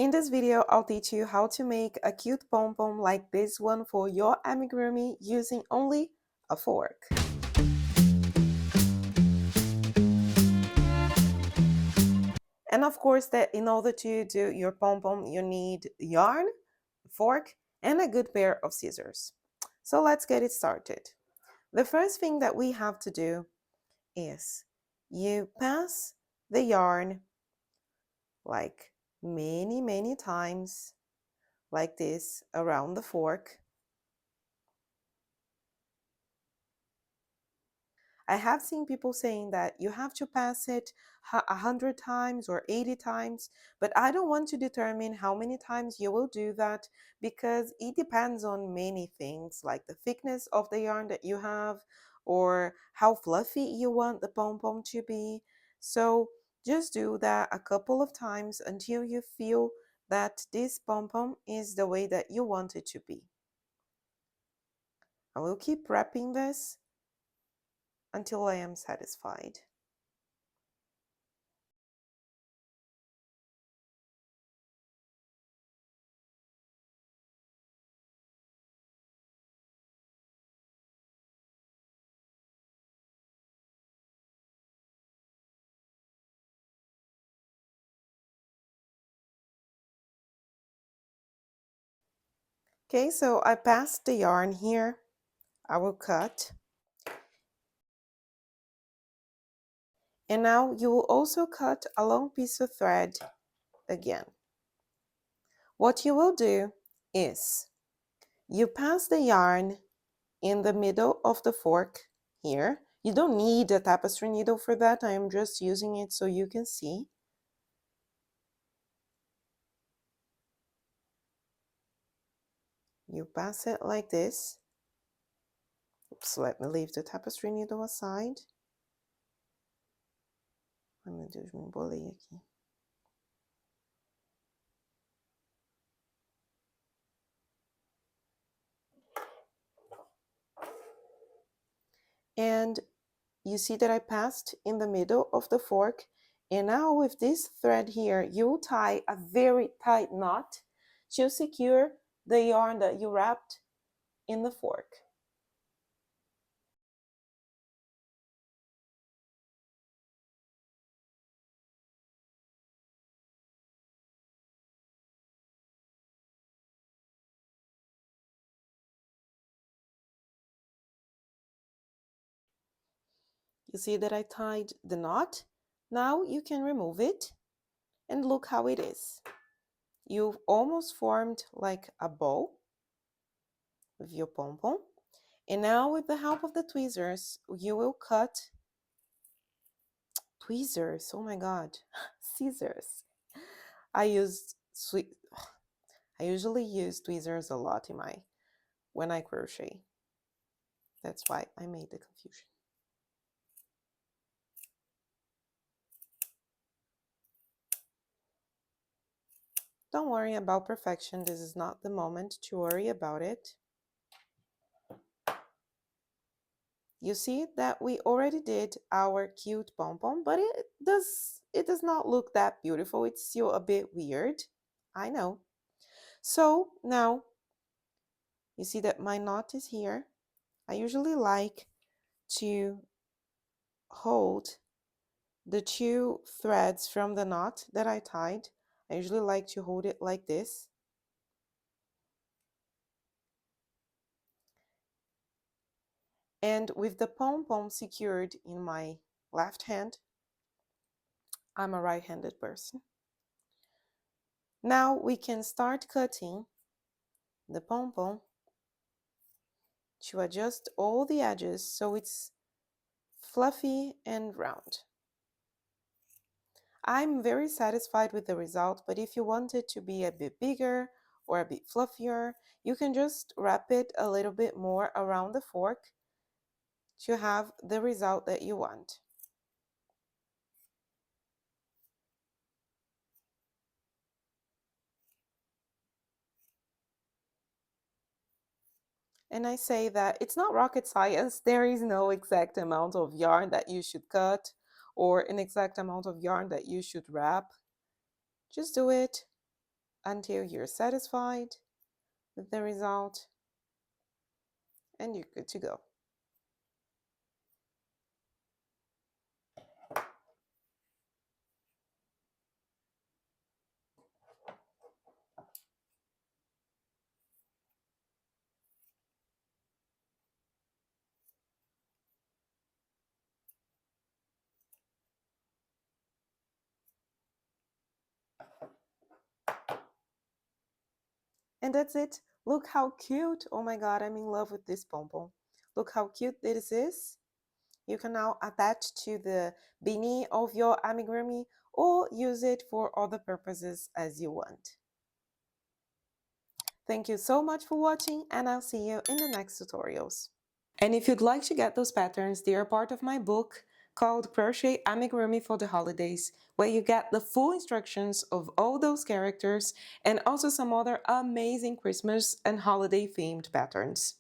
In this video, I'll teach you how to make a cute pom-pom like this one for your amigurumi using only a fork. And of course, that in order to do your pom-pom, you need yarn, fork, and a good pair of scissors. So let's get it started. The first thing that we have to do is you pass the yarn like many times like this around the fork. I have seen people saying that you have to pass it 100 times or 80 times, but I don't want to determine how many times you will do that because it depends on many things like the thickness of the yarn that you have or how fluffy you want the pom-pom to be. So just do that a couple of times until you feel that this pom-pom is the way that you want it to be. I will keep wrapping this until I am satisfied. Okay, so I passed the yarn here. I will cut. And now you will also cut a long piece of thread again. What you will do is you pass the yarn in the middle of the fork here. You don't need a tapestry needle for that. I am just using it so you can see. You pass it like this. Oops, let me leave the tapestry needle aside. Ai, meu Deus, me embolei aqui. And you see that I passed in the middle of the fork, and now with this thread here, you tie a very tight knot to secure the yarn that you wrapped in the fork. You see that I tied the knot? Now you can remove it and look how it is. You've almost formed like a bow with your pom-pom. And now with the help of the tweezers, you will cut tweezers, oh my god, scissors. I usually use tweezers a lot when I crochet. That's why I made the confusion. Don't worry about perfection. This is not the moment to worry about it. You see that we already did our cute pom-pom, but it does not look that beautiful. It's still a bit weird. I know. So now you see that my knot is here. I usually like to hold the two threads from the knot that I tied. I usually like to hold it like this. And with the pom-pom secured in my left hand, I'm a right-handed person. Now we can start cutting the pom-pom to adjust all the edges so it's fluffy and round. I'm very satisfied with the result, but if you want it to be a bit bigger or a bit fluffier, you can just wrap it a little bit more around the fork to have the result that you want. And I say that it's not rocket science. There is no exact amount of yarn that you should cut or an exact amount of yarn that you should wrap. Just do it until you're satisfied with the result, and you're good to go. And that's it. Look how cute. Oh my god, I'm in love with this pom-pom. Look how cute this is. You can now attach to the beanie of your amigurumi or use it for other purposes as you want. Thank you so much for watching, and I'll see you in the next tutorials. And if you'd like to get those patterns, they are part of my book called Crochet Amigurumi for the Holidays, where you get the full instructions of all those characters and also some other amazing Christmas and holiday themed patterns.